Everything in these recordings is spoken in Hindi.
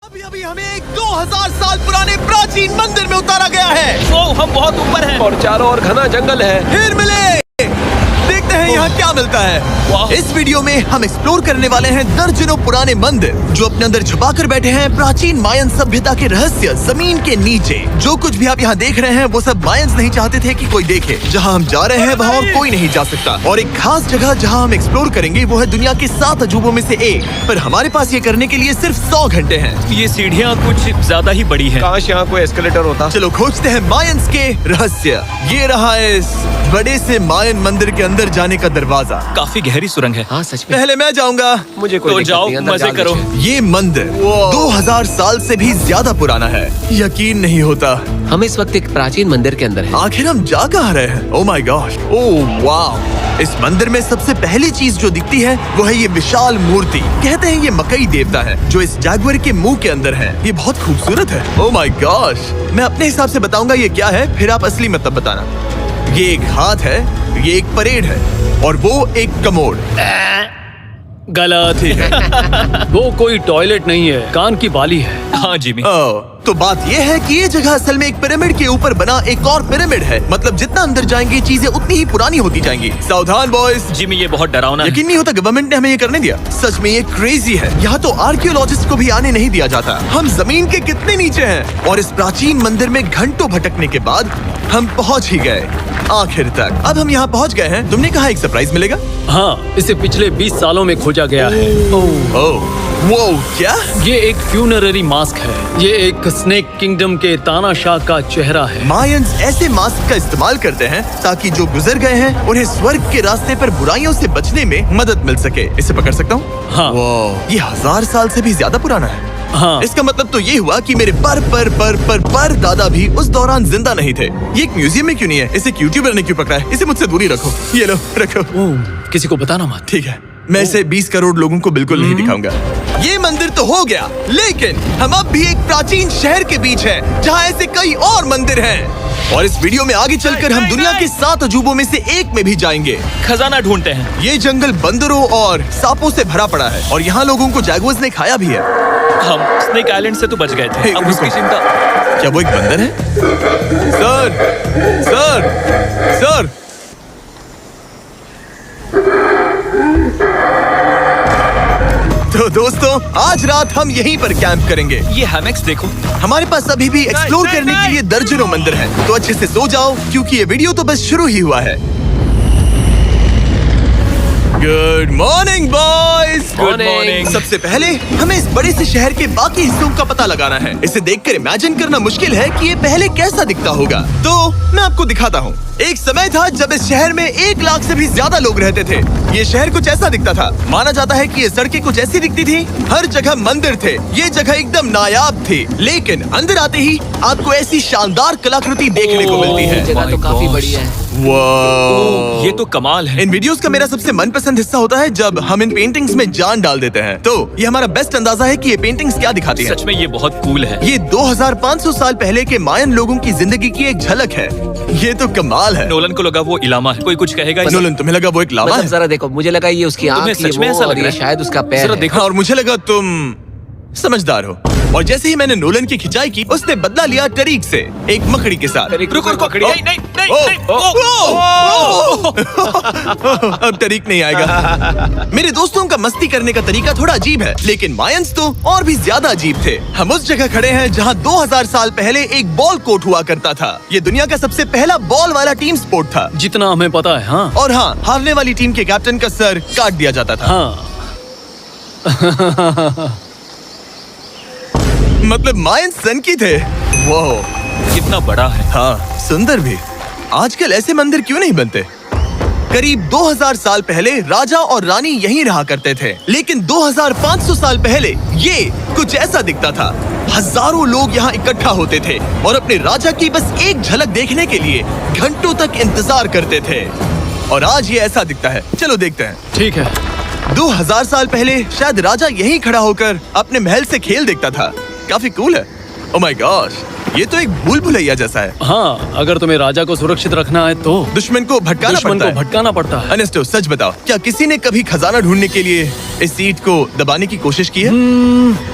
अभी हमें एक 2000 साल पुराने प्राचीन मंदिर में उतारा गया है। वो हम बहुत ऊपर हैं और चारों ओर घना जंगल है। फिर मिले, देखते हैं यहाँ क्या मिलता है। इस वीडियो में हम एक्सप्लोर करने वाले हैं दर्जनों पुराने मंदिर जो अपने अंदर छुपा कर बैठे हैं प्राचीन मायन सभ्यता के रहस्य जमीन के नीचे। जो कुछ भी आप यहाँ देख रहे हैं वो सब मायंस नहीं चाहते थे कि कोई देखे। जहाँ हम जा रहे हैं वहाँ और कोई नहीं जा सकता। और एक खास जगह जहाँ हम एक्सप्लोर करेंगे वो है दुनिया के 7 अजूबों में से एक। पर हमारे पास ये करने के लिए सिर्फ 100 घंटे हैं। ये सीढ़ियाँ कुछ ज्यादा ही बड़ी हैं। काश यहाँ कोई एस्केलेटर होता। चलो खोजते हैं मायंस के रहस्य। ये रहा इस बड़े से मायन मंदिर के अंदर जाने का दरवाजा। काफी गहरी सुरंग है। हाँ सच में। पहले मैं जाऊंगा। मुझे कोई तो दिक्कत जाओ, नहीं, अंदर मजे जाने करो। दीजिए। ये मंदिर 2000 साल से भी ज्यादा पुराना है। यकीन नहीं होता। हम इस वक्त एक प्राचीन मंदिर के अंदर हैं। आखिर हम जा कहाँ रहे हैं? ओह माय गॉड, ओह वाव। इस मंदिर में सबसे पहली चीज जो दिखती है वो है ये विशाल मूर्ति। कहते हैं ये मकई देवता है जो इस जैगुआर के मुंह के अंदर है। ये बहुत खूबसूरत है। ओह माय गॉड, मैं अपने हिसाब से बताऊंगा ये क्या है, फिर आप असली मतलब बताना। ये एक हाथ है, ये एक परेड है और वो एक कमोड। गलत ही है। वो कोई टॉयलेट नहीं है, कान की बाली है। हाँ जिमी। तो बात यह है कि ये जगह असल में एक पिरामिड के ऊपर बना एक और पिरामिड है। मतलब जितना अंदर जाएंगे चीजें उतनी ही पुरानी होती जाएंगी। सावधान बॉयज। जिमी ये बहुत डरावना है। यकीन नहीं होता गवर्नमेंट ने हमें ये करने दिया। सच में ये क्रेजी है। यहाँ तो आर्कियोलॉजिस्ट को भी आने नहीं दिया जाता। हम जमीन के कितने नीचे हैं। और इस प्राचीन मंदिर में घंटों भटकने के बाद हम पहुँच ही गए आखिर तक। अब हम यहाँ पहुँच गए हैं। तुमने कहा एक सरप्राइज मिलेगा। हाँ, इसे पिछले 20 सालों में खोजा गया है। ओह वो क्या? ये एक फ्यूनररी मास्क है। ये एक स्नेक किंगडम के तानाशाह का चेहरा है। मायंस ऐसे मास्क का इस्तेमाल करते हैं ताकि जो गुजर गए हैं उन्हें स्वर्ग के रास्ते पर बुराइयों से बचने में मदद मिल सके। इसे पकड़ सकता हूँ? हाँ। ये 1000 साल से भी ज्यादा पुराना है। हाँ। इसका मतलब तो ये हुआ कि मेरे पर दादा भी उस दौरान जिंदा नहीं थे। ये एक म्यूजियम में क्यों नहीं है? इसे यूट्यूबर ने क्यों पकड़ा है? इसे मुझसे दूरी रखो। ये लो रखो। किसी को बताना मत। ठीक है, मैं इसे 20 करोड़ लोगों को बिल्कुल नहीं दिखाऊंगा। ये मंदिर तो हो गया, लेकिन हम अब भी एक प्राचीन शहर के बीच हैं, जहाँ ऐसे कई और मंदिर हैं। और इस वीडियो में आगे चलकर हम दुनिया के 7 अजूबों में से एक में भी जाएंगे। खजाना ढूंढते हैं। ये जंगल बंदरों और सांपों से भरा पड़ा है और यहाँ लोगों को जैगुआर्स ने खाया भी है। हम स्नेक आइलैंड से तो बच गए थे। अब उसकी चिंता। क्या वो एक बंदर है? Sir, sir, sir. तो दोस्तों आज रात हम यहीं पर कैंप करेंगे। ये हैमेक्स देखो। हमारे पास अभी भी एक्सप्लोर करने के लिए दर्जनों मंदिर हैं। तो अच्छे से सो जाओ क्योंकि ये वीडियो तो बस शुरू ही हुआ है। Good morning boys. Good morning. सबसे पहले हमें इस बड़े से शहर के बाकी हिस्सों का पता लगाना है। इसे देखकर इमेजिन करना मुश्किल है कि ये पहले कैसा दिखता होगा। तो मैं आपको दिखाता हूँ। एक समय था जब इस शहर में 1 लाख से भी ज्यादा लोग रहते थे। ये शहर कुछ ऐसा दिखता था। माना जाता है कि ये सड़कें कुछ ऐसी दिखती थी। हर जगह मंदिर थे। ये जगह एकदम नायाब थी। लेकिन अंदर आते ही आपको ऐसी शानदार कलाकृति देखने को मिलती है। जगह तो काफी बड़ी है। वाह, ये तो कमाल है। इन वीडियोस का मेरा सबसे मनपसंद हिस्सा होता है जब हम इन पेंटिंग्स में जान डाल देते हैं। तो ये हमारा बेस्ट अंदाजा है कि ये पेंटिंग्स क्या दिखाती हैं। सच में ये बहुत कूल है। ये 2500 साल पहले के मायन लोगों की जिंदगी की एक झलक है। ये तो कमाल है। नोलन को लगा वो इलामा है। कोई कुछ कहेगा? नोलन तुम्हें लगा वो एक लावा मतलब है? जरा देखो, मुझे लगा ये उसकी आंख, तुम्हें ये सच में वो, ऐसा लग और रहा ये है? शायद उसका पैर जरा है। देखो। और मुझे लगा तुम समझदार हो। और जैसे ही मैंने नोलन की खिंचाई की उसने बदला लिया टरीक से, एक मकड़ी के साथ। रुको रुको। नहीं नहीं नहीं ओ, नहीं। ओ, अब टरीक नहीं आएगा। मेरे दोस्तों का मस्ती करने का तरीका थोड़ा अजीब है, लेकिन मायंस तो और भी ज्यादा अजीब थे। हम उस जगह खड़े हैं जहां 2000 साल पहले एक बॉल कोर्ट हुआ करता था। ये दुनिया का सबसे पहला बॉल वाला टीम स्पोर्ट था। जितना हमें पता है। हाँ। और हाँ, हारने वाली टीम के कैप्टन का सर काट दिया जाता था। हाँ। मतलब मायंस सन की थे। वो कितना बड़ा है। हाँ, सुंदर भी। आजकल ऐसे मंदिर क्यों नहीं बनते? करीब 2000 साल पहले राजा और रानी यहीं रहा करते थे, लेकिन 2500 साल पहले ये कुछ ऐसा दिखता था। हजारों लोग यहाँ इकट्ठा होते थे और अपने राजा की बस एक झलक देखने के लिए घंटों तक इंतजार करते थे। और आज ये ऐसा दिखता है। चलो देखते हैं। ठीक है। 2000 साल पहले शायद राजा यहीं खड़ा होकर अपने महल से खेल देखता था। काफी कूल है। ओह माय गॉड, ये तो एक भूल भुलैया जैसा है। हाँ, अगर तुम्हें राजा को सुरक्षित रखना है तो दुश्मन को भटकाना दुश्मन पड़ता को है। भटकाना पड़ता है। अनेस्टो, सच बताओ, क्या किसी ने कभी खजाना ढूंढने के लिए इस सीट को दबाने की कोशिश की है?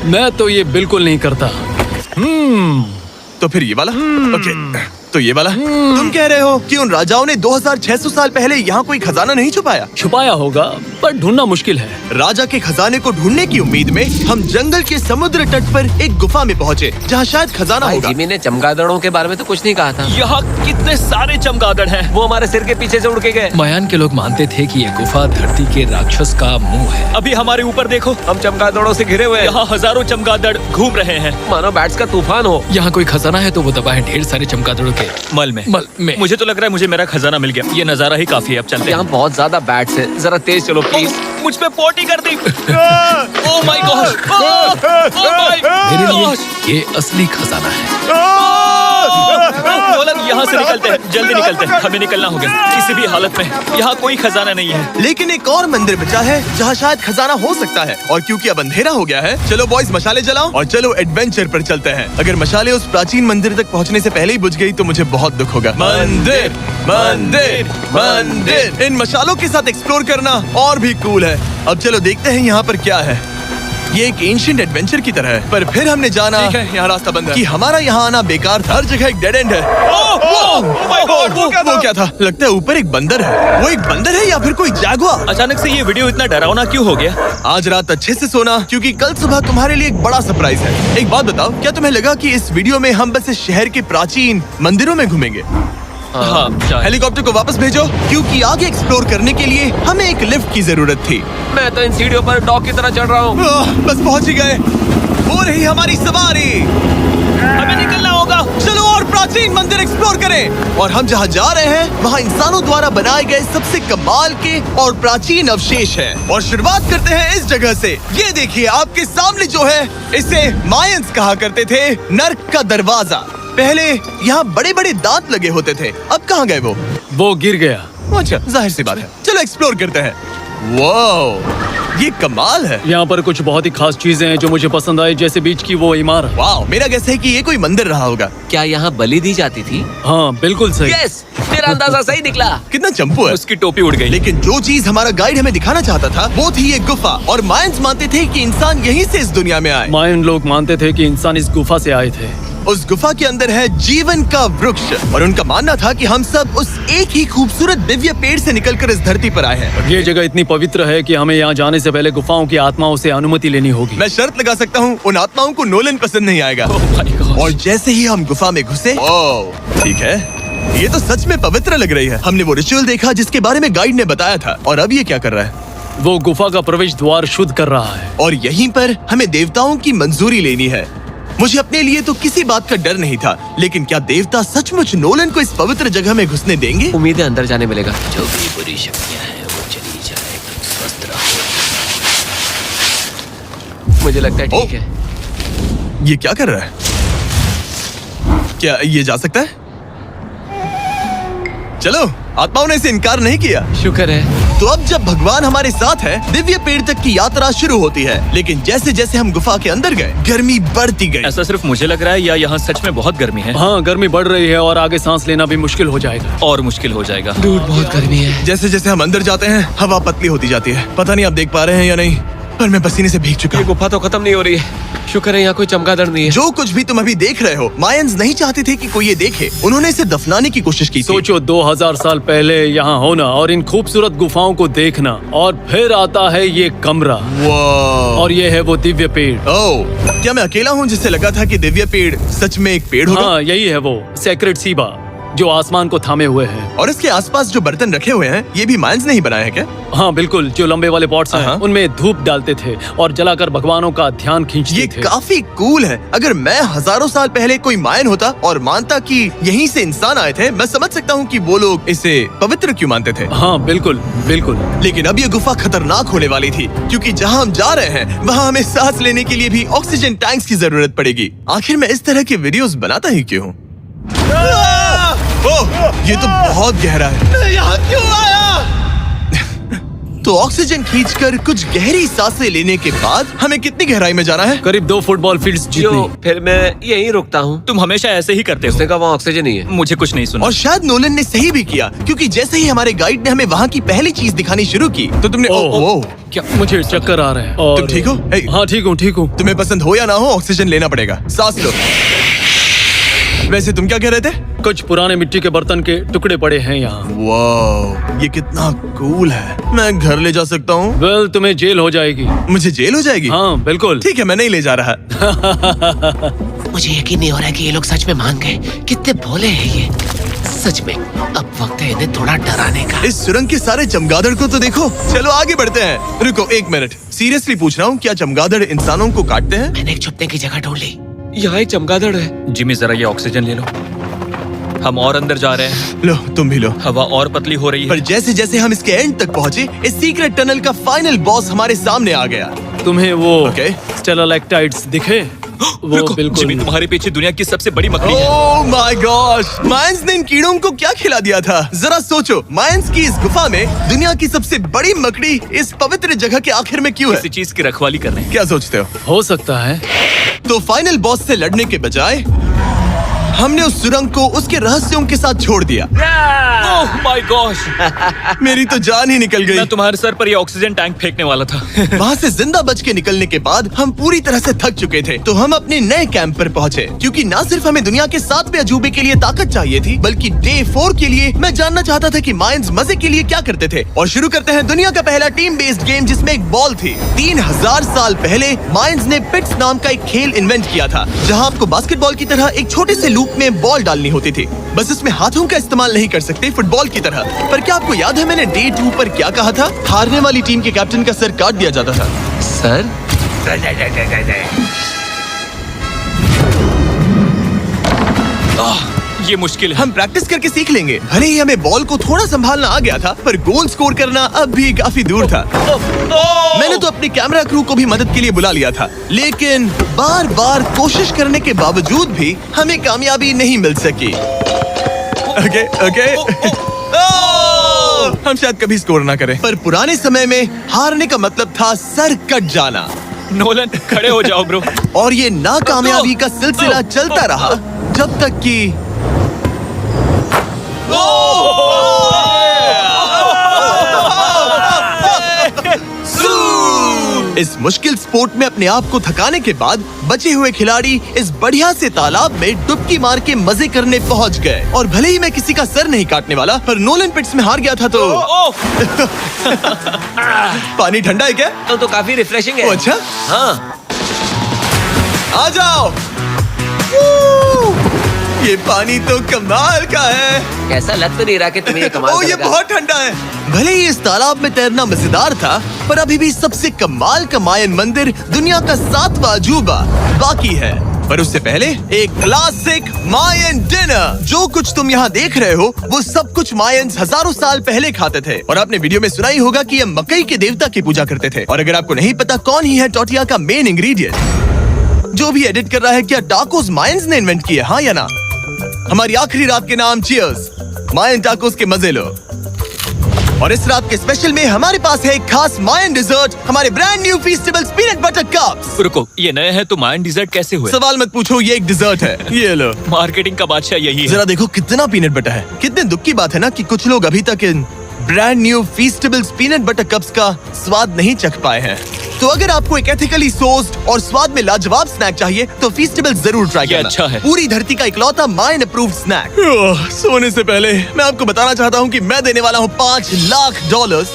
मैं तो ये बिल्कुल नहीं करता। तो फिर ये वाला? ओके, तो ये वाला? तुम कह रहे हो कि उन राजाओं ने 2600 साल पहले यहाँ कोई खजाना नहीं छुपाया? छुपाया होगा, पर ढूंढना मुश्किल है। राजा के खजाने को ढूंढने की उम्मीद में हम जंगल के समुद्र तट पर एक गुफा में पहुँचे, जहाँ शायद खजाना भाई होगा। जिमी ने चमगादड़ों के बारे में तो कुछ नहीं कहा था। यहाँ कितने सारे चमगादड़ हैं। वो हमारे सिर के पीछे से उड़ के गए। मायान के लोग मानते थे कि ये गुफा धरती के राक्षस का मुंह है। अभी हमारे ऊपर देखो, हम चमगादड़ों से घिरे हुए हैं। यहाँ हजारों चमगादड़ घूम रहे हैं। मानो बैट्स का तूफान हो। यहाँ कोई खजाना है तो वो दबा है ढेर सारे चमगादड़ों के मल में। में। मुझे तो लग रहा है मुझे मेरा खजाना मिल गया। ये नजारा ही काफी है, अब चलते हैं। यहाँ बहुत ज्यादा बैट्स है, जरा तेज चलो प्लीज। मुझ पे पोटी कर दी। Oh my god, oh my मेरे गॉड। लिए ये असली खजाना है। नोलन, यहाँ से निकलते हैं, जल्दी निकलते हैं, हमें निकलना होगा किसी भी हालत में। यहाँ कोई खजाना नहीं है। लेकिन एक और मंदिर बचा है जहाँ शायद खजाना हो सकता है, और क्योंकि अब अंधेरा हो गया है, चलो बॉयज मशाले जलाओ और चलो एडवेंचर पर चलते हैं। अगर मशाले उस प्राचीन मंदिर तक पहुँचने से पहले ही बुझ गई तो मुझे बहुत दुख होगा। मंदिर, मंदिर, मंदिर। इन मशालों के साथ एक्सप्लोर करना और भी कूल है। अब चलो देखते हैं यहाँ पर क्या है। ये एक एंशिएंट एडवेंचर की तरह है, पर फिर हमने जाना ठीक है, यहाँ रास्ता बंद है। कि हमारा यहाँ आना बेकार था। हर जगह एक डेड एंड है। वो क्या था? लगता है ऊपर एक बंदर है। वो एक बंदर है या फिर कोई जैगुआर? अचानक से ये वीडियो इतना डरावना क्यों हो गया? आज रात अच्छे से सोना, क्योंकि कल सुबह तुम्हारे लिए एक बड़ा सरप्राइज है। एक बात बताओ, क्या तुम्हें लगा कि इस वीडियो में हम बस इस शहर के प्राचीन मंदिरों में घूमेंगे? हाँ, शायद। हेलीकॉप्टर को वापस भेजो, क्योंकि आगे एक्सप्लोर करने के लिए हमें एक लिफ्ट की जरूरत थी। मैं तो इन सीढ़ियों पर डॉग की तरह चढ़ रहा हूँ। बस पहुंच ही गए। हो रही हमारी सवारी। हमें निकलना होगा। चलो और प्राचीन मंदिर एक्सप्लोर करें। और हम जहाँ जा रहे हैं वहाँ इंसानों द्वारा बनाए गए सबसे कमाल के और प्राचीन अवशेष हैं। और शुरुआत करते हैं इस जगह से। ये देखिए आपके सामने जो है, इसे मायंस कहा करते थे नर्क का दरवाजा। पहले यहाँ बड़े बड़े दांत लगे होते थे, अब कहाँ गए वो? गिर गया। अच्छा, जाहिर सी बात है। चलो एक्सप्लोर करते हैं। वाओ, ये कमाल है। यहाँ पर कुछ बहुत ही खास चीजें हैं जो मुझे पसंद आई, जैसे बीच की वो इमारत। वाओ, मेरा गैस है कि ये कोई मंदिर रहा होगा। क्या यहाँ बलि दी जाती थी? हाँ, बिल्कुल सही। यस, तेरा अंदाजा सही निकला। कितना चंपू है। उसकी टोपी उड़ गई। लेकिन जो चीज हमारा गाइड हमें दिखाना चाहता था वो थी ये गुफा। और मायंस मानते थे कि इंसान यहीं से इस दुनिया में आए। मायन लोग मानते थे कि इंसान इस गुफा से आए थे। उस गुफा के अंदर है जीवन का वृक्ष, और उनका मानना था कि हम सब उस एक ही खूबसूरत दिव्य पेड़ से निकलकर इस धरती पर आए हैं। ये जगह इतनी पवित्र है कि हमें यहाँ जाने से पहले गुफाओं की आत्माओं से अनुमति लेनी होगी। मैं शर्त लगा सकता हूँ उन आत्माओं को नोलन पसंद नहीं आएगा। ओह माय गॉड। और जैसे ही हम गुफा में घुसे, ठीक है, ये तो सच में पवित्र लग रही है। हमने वो रिचुअल देखा जिसके बारे में गाइड ने बताया था। और अब ये क्या कर रहा है? वो गुफा का प्रवेश द्वार शुद्ध कर रहा है। और यहीं पर हमें देवताओं की मंजूरी लेनी है। मुझे अपने लिए तो किसी बात का डर नहीं था, लेकिन क्या देवता सचमुच नोलन को इस पवित्र जगह में घुसने देंगे? उम्मीद है अंदर जाने मिलेगा। जो भी बुरी शक्तियाँ हैं वो चली जाए, तुम स्वस्थ रहो। मुझे लगता है ठीक ओ। है। ये क्या कर रहा है? क्या ये जा सकता है? चलो, आत्माओं ने इसे इनकार नहीं किया। शुक्र है। तो अब जब भगवान हमारे साथ है, दिव्य पेड़ तक की यात्रा शुरू होती है। लेकिन जैसे जैसे हम गुफा के अंदर गए, गर्मी बढ़ती गई। ऐसा सिर्फ मुझे लग रहा है या यहाँ सच में बहुत गर्मी है? हाँ, गर्मी बढ़ रही है और आगे सांस लेना भी मुश्किल हो जाएगा। और मुश्किल हो जाएगा। दूर बहुत गर्मी है। जैसे जैसे हम अंदर जाते हैं, हवा पतली होती जाती है। पता नहीं आप देख पा रहे हैं या नहीं, पर मैं पसीने से भीग चुका ये हूँ। गुफा तो खत्म नहीं हो रही है। शुक्र है यहाँ कोई चमगादड़ नहीं है। जो कुछ भी तुम अभी देख रहे हो, मायंस नहीं चाहते थे कि कोई ये देखे। उन्होंने इसे दफनाने की कोशिश की थी। सोचो 2000 साल पहले यहाँ होना और इन खूबसूरत गुफाओं को देखना, और फिर आता है ये कमरा, वाह। और ये है वो दिव्य पेड़। ओह, क्या मैं अकेला हूँ जिससे लगा था कि दिव्य पेड़ सच में एक पेड़ होगा? हाँ, यही है वो सेक्रेड सीबा जो आसमान को थामे हुए है। और इसके आसपास जो बर्तन रखे हुए हैं, ये भी मायंस ने ही बनाए हैं क्या? हाँ बिल्कुल, जो लंबे वाले पॉट्स हैं, हाँ। उनमें धूप डालते थे और जलाकर भगवानों का ध्यान खींचते ये थे। काफी कूल है। अगर मैं हजारों साल पहले कोई मायन होता और मानता कि यहीं से इंसान आए थे, मैं समझ सकता हूँ कि वो लोग इसे पवित्र क्यों मानते थे। हाँ बिल्कुल बिल्कुल। लेकिन अब ये गुफा खतरनाक होने वाली थी, क्योंकि जहाँ हम जा रहे हैं वहाँ हमें सांस लेने के लिए भी ऑक्सीजन टैंक्स की जरूरत पड़ेगी। आखिर मैं इस तरह के वीडियोस बनाता ही क्यों हूँ? ओह, ये तो बहुत गहरा है। मैं यहाँ क्यों आया? तो ऑक्सीजन खींचकर कुछ गहरी सांसें लेने के बाद हमें कितनी गहराई में जाना है? करीब 2 फुटबॉल फील्ड्स जो जितनी। फिर मैं यहीं रुकता हूँ। तुम हमेशा ऐसे ही करते हो। उसने कहा वहाँ ऑक्सीजन ही है। मुझे कुछ नहीं सुना। और शायद नोलन ने सही भी किया, क्योंकि जैसे ही हमारे गाइड ने हमें वहाँ की पहली चीज दिखानी शुरू की तो तुमने ओह, क्या मुझे चक्कर आ रहे हैं। और तुम ठीक हो? हे, हाँ ठीक हूँ। तुम्हें पसंद हो या ना हो, ऑक्सीजन लेना पड़ेगा। सांस लो। वैसे तुम क्या कह रहे थे? कुछ पुराने मिट्टी के बर्तन के टुकड़े पड़े हैं यहाँ। वाह, ये कितना कूल है। मैं घर ले जा सकता हूँ? वेल, तुम्हें जेल हो जाएगी। मुझे जेल हो जाएगी? हाँ बिल्कुल। ठीक है, मैं नहीं ले जा रहा। मुझे यकीन नहीं हो रहा है कि ये लोग सच में मान गए। कितने भोले हैं ये। सच में अब वक्त है इन्हें थोड़ा डराने का। इस सुरंग के सारे चमगादड़ को तो देखो। चलो आगे बढ़ते हैं। रुको 1 मिनट, सीरियसली पूछ रहा हूँ, क्या चमगादड़ इंसानों को काटते हैं? मैंने एक छुपने की जगह ढूंढ ली। यहाँ एक चमगादड़ है। जिमी जरा ये ऑक्सीजन ले लो। हम और अंदर जा रहे हैं। लो, तुम भी लो। हवा और पतली हो रही पर है। जैसे जैसे हम इसके एंड तक पहुँचे, इस सीक्रेट टनल का फाइनल बॉस हमारे सामने आ गया। तुम्हें वो ओके। स्टेलाक्टाइट्स दिखे? वो रुको, बिल्कुल जिमी तुम्हारे पीछे दुनिया की सबसे बड़ी मकड़ी है। ओह माय गॉश, मायंस ने इन कीड़ों को क्या खिला दिया था? जरा सोचो, मायंस की इस गुफा में दुनिया की सबसे बड़ी मकड़ी इस पवित्र जगह के आखिर में क्यों है? किसी चीज की रखवाली कर रहे हैं। क्या सोचते हो सकता है। तो फाइनल बॉस से लड़ने के बजाय हमने उस सुरंग को उसके रहस्यों के साथ छोड़ दिया। ओह माय गॉश, मेरी तो जान ही निकल गई। मैं तुम्हारे सर पर ये ऑक्सीजन टैंक फेंकने वाला था। वहाँ से जिंदा बच के निकलने के बाद हम पूरी तरह से थक चुके थे, तो हम अपने नए कैंप पर पहुँचे। क्योंकि न सिर्फ हमें दुनिया के 7वें अजूबे के लिए ताकत चाहिए थी, बल्कि डे 4 के लिए मैं जानना चाहता था कि मायंस मजे के लिए क्या करते थे। और शुरू करते हैं दुनिया का पहला टीम बेस्ड गेम, जिसमें एक बॉल थी। 3000 साल पहले मायंस ने पिट्स नाम का एक खेल इन्वेंट किया था, जहाँ आपको बास्केटबॉल की तरह एक छोटे से लूप में बॉल डालनी होती थी। बस इसमें हाथों का इस्तेमाल नहीं कर सकते, फुटबॉल की तरह। पर क्या आपको याद है मैंने डे 2 पर क्या कहा था? हारने वाली टीम के कैप्टन का सर काट दिया जाता था। सर ये मुश्किल है। हम प्रैक्टिस करके सीख लेंगे। भले ही हमें बॉल को थोड़ा संभालना आ गया था, पर गोल स्कोर करना अब भी काफी दूर था। मैंने तो अपनी कैमरा क्रू को भी मदद के लिए बुला लिया था, लेकिन बार बार कोशिश करने के बावजूद भी हमें कामयाबी नहीं मिल सकी। ओके। हम शायद कभी स्कोर ना करें, पर पुराने समय में हारने का मतलब था सर कट जाना। नोलन खड़े हो जाओ ब्रो। और ये नाकामयाबी का सिलसिला चलता रहा जब तक कि इस मुश्किल स्पोर्ट में अपने आप को थकाने के बाद बचे हुए खिलाड़ी इस बढ़िया से तालाब में डुबकी मार के मजे करने पहुंच गए। और भले ही मैं किसी का सर नहीं काटने वाला, पर नोलन पिट्स में हार गया था तो पानी ठंडा है क्या? तो काफी रिफ्रेशिंग है। ओ, अच्छा, हाँ। आ जाओ। ये पानी तो कमाल का है। कैसा लग तो नहीं रहा कि तुम्हें ये कमाल ओ, ये करेगा। बहुत ठंडा है। भले ही इस तालाब में तैरना मजेदार था, पर अभी भी सबसे कमाल का मायन मंदिर, दुनिया का 7वां अजूबा बाकी है। पर उससे पहले एक क्लासिक मायन डिनर। जो कुछ तुम यहाँ देख रहे हो, वो सब कुछ मायंस हजारों साल पहले खाते थे। और आपने वीडियो में सुना ही होगा कि ये मकई के देवता की पूजा करते थे। और अगर आपको नहीं पता कौन ही है टोटिया का मेन इंग्रेडिएंट, जो भी एडिट कर रहा है, क्या टाकोस मायंस ने इन्वेंट किए, हाँ या ना? हमारी आखिरी रात के नाम चीयर्स, मायन टाकोस के मजे लो। और इस रात के स्पेशल में हमारे पास है एक खास मायन डिजर्ट, हमारे brand new Feastables peanut butter cups. रुको, ये नए हैं तो मायन डिजर्ट कैसे हुए? सवाल मत पूछो, ये एक डिजर्ट है। ये लो। मार्केटिंग का बादशाह यही है। जरा देखो कितना पीनट बटर है। कितने दुख की बात है ना कि कुछ लोग अभी तक इन brand new Feastables peanut butter cups का स्वाद नहीं चख पाए हैं। तो अगर आपको एक एथिकली सोर्स्ड और स्वाद में लाजवाब स्नैक चाहिए, तो फीस्टेबल जरूर ट्राई ये करना। अच्छा है। पूरी धरती का इकलौता मायन अप्रूव्ड स्नैक। सोने से पहले मैं आपको बताना चाहता हूँ कि मैं देने वाला हूँ $5 लाख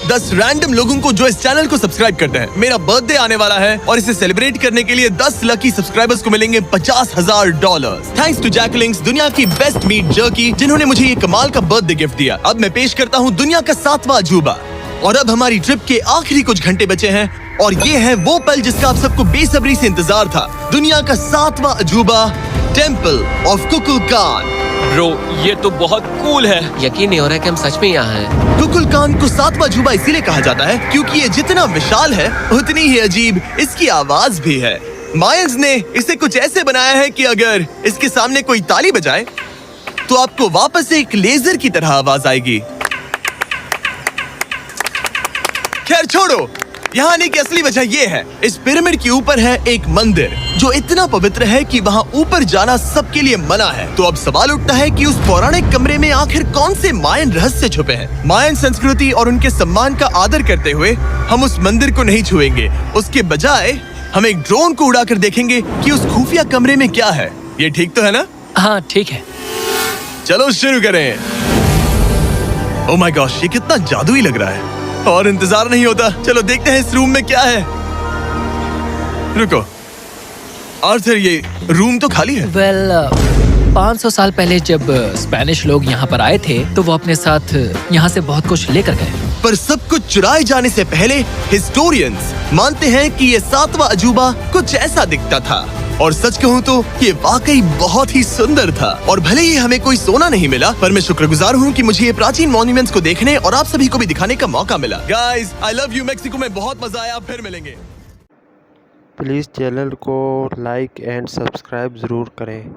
10 रैंडम लोगों को जो इस चैनल को सब्सक्राइब करते हैं। मेरा बर्थडे आने वाला है और इसे सेलिब्रेट करने के लिए 10 लकी सब्सक्राइबर्स को मिलेंगे $50,000। थैंक्स टू जैकलिंग्स, दुनिया की बेस्ट मीट जर्की, जिन्होंने मुझे ये कमाल का बर्थडे गिफ्ट दिया। अब मैं पेश करता हूँ दुनिया का 7वां अजूबा। और अब हमारी ट्रिप के आखिरी कुछ घंटे बचे हैं, और ये है वो पल जिसका आप सबको बेसब्री से इंतजार था। दुनिया का 7वां अजूबा, टेम्पल ऑफ कुकुलकान। ब्रो, ये तो बहुत कूल है। यकीन नहीं हो रहा है कि हम सच में यहाँ हैं। कुकुलकान को 7वां अजूबा इसीलिए कहा जाता है क्योंकि ये जितना विशाल है, उतनी ही अजीब इसकी आवाज भी है। मायंस ने इसे कुछ ऐसे बनाया है कि अगर इसके सामने कोई ताली बजाए, तो आपको वापस एक लेजर की तरह आवाज आएगी। खैर छोड़ो, यहाँ आने की असली वजह ये है, इस पिरामिड के ऊपर है एक मंदिर जो इतना पवित्र है कि वहाँ ऊपर जाना सबके लिए मना है। तो अब सवाल उठता है कि उस पौराणिक कमरे में आखिर कौन से मायन रहस्य छुपे हैं। मायन संस्कृति और उनके सम्मान का आदर करते हुए हम उस मंदिर को नहीं छुएंगे, उसके बजाय हम एक ड्रोन को उड़ाकर देखेंगे कि उस खुफिया कमरे में क्या है। ये ठीक तो है ना? हाँ ठीक है। चलो शुरू करें। ओह माय गॉश, ये कितना जादुई लग रहा है और इंतजार नहीं होता। चलो देखते हैं इस रूम में क्या है। रुको आर्थर, ये रूम तो खाली है। वेल 500 साल पहले जब स्पेनिश लोग यहाँ पर आए थे तो वो अपने साथ यहाँ से बहुत कुछ लेकर गए। पर सब कुछ चुराए जाने से पहले हिस्टोरियंस मानते हैं कि ये 7वां अजूबा कुछ ऐसा दिखता था। और सच कहूँ तो ये वाकई बहुत ही सुंदर था। और भले ही हमें कोई सोना नहीं मिला, पर मैं शुक्रगुजार हूँ कि मुझे ये प्राचीन मॉन्यूमेंट्स को देखने और आप सभी को भी दिखाने का मौका मिला। Guys, I love you. Mexico में बहुत मजा आया, फिर मिलेंगे। प्लीज़ चैनल को लाइक एंड सब्सक्राइब ज़रूर करें।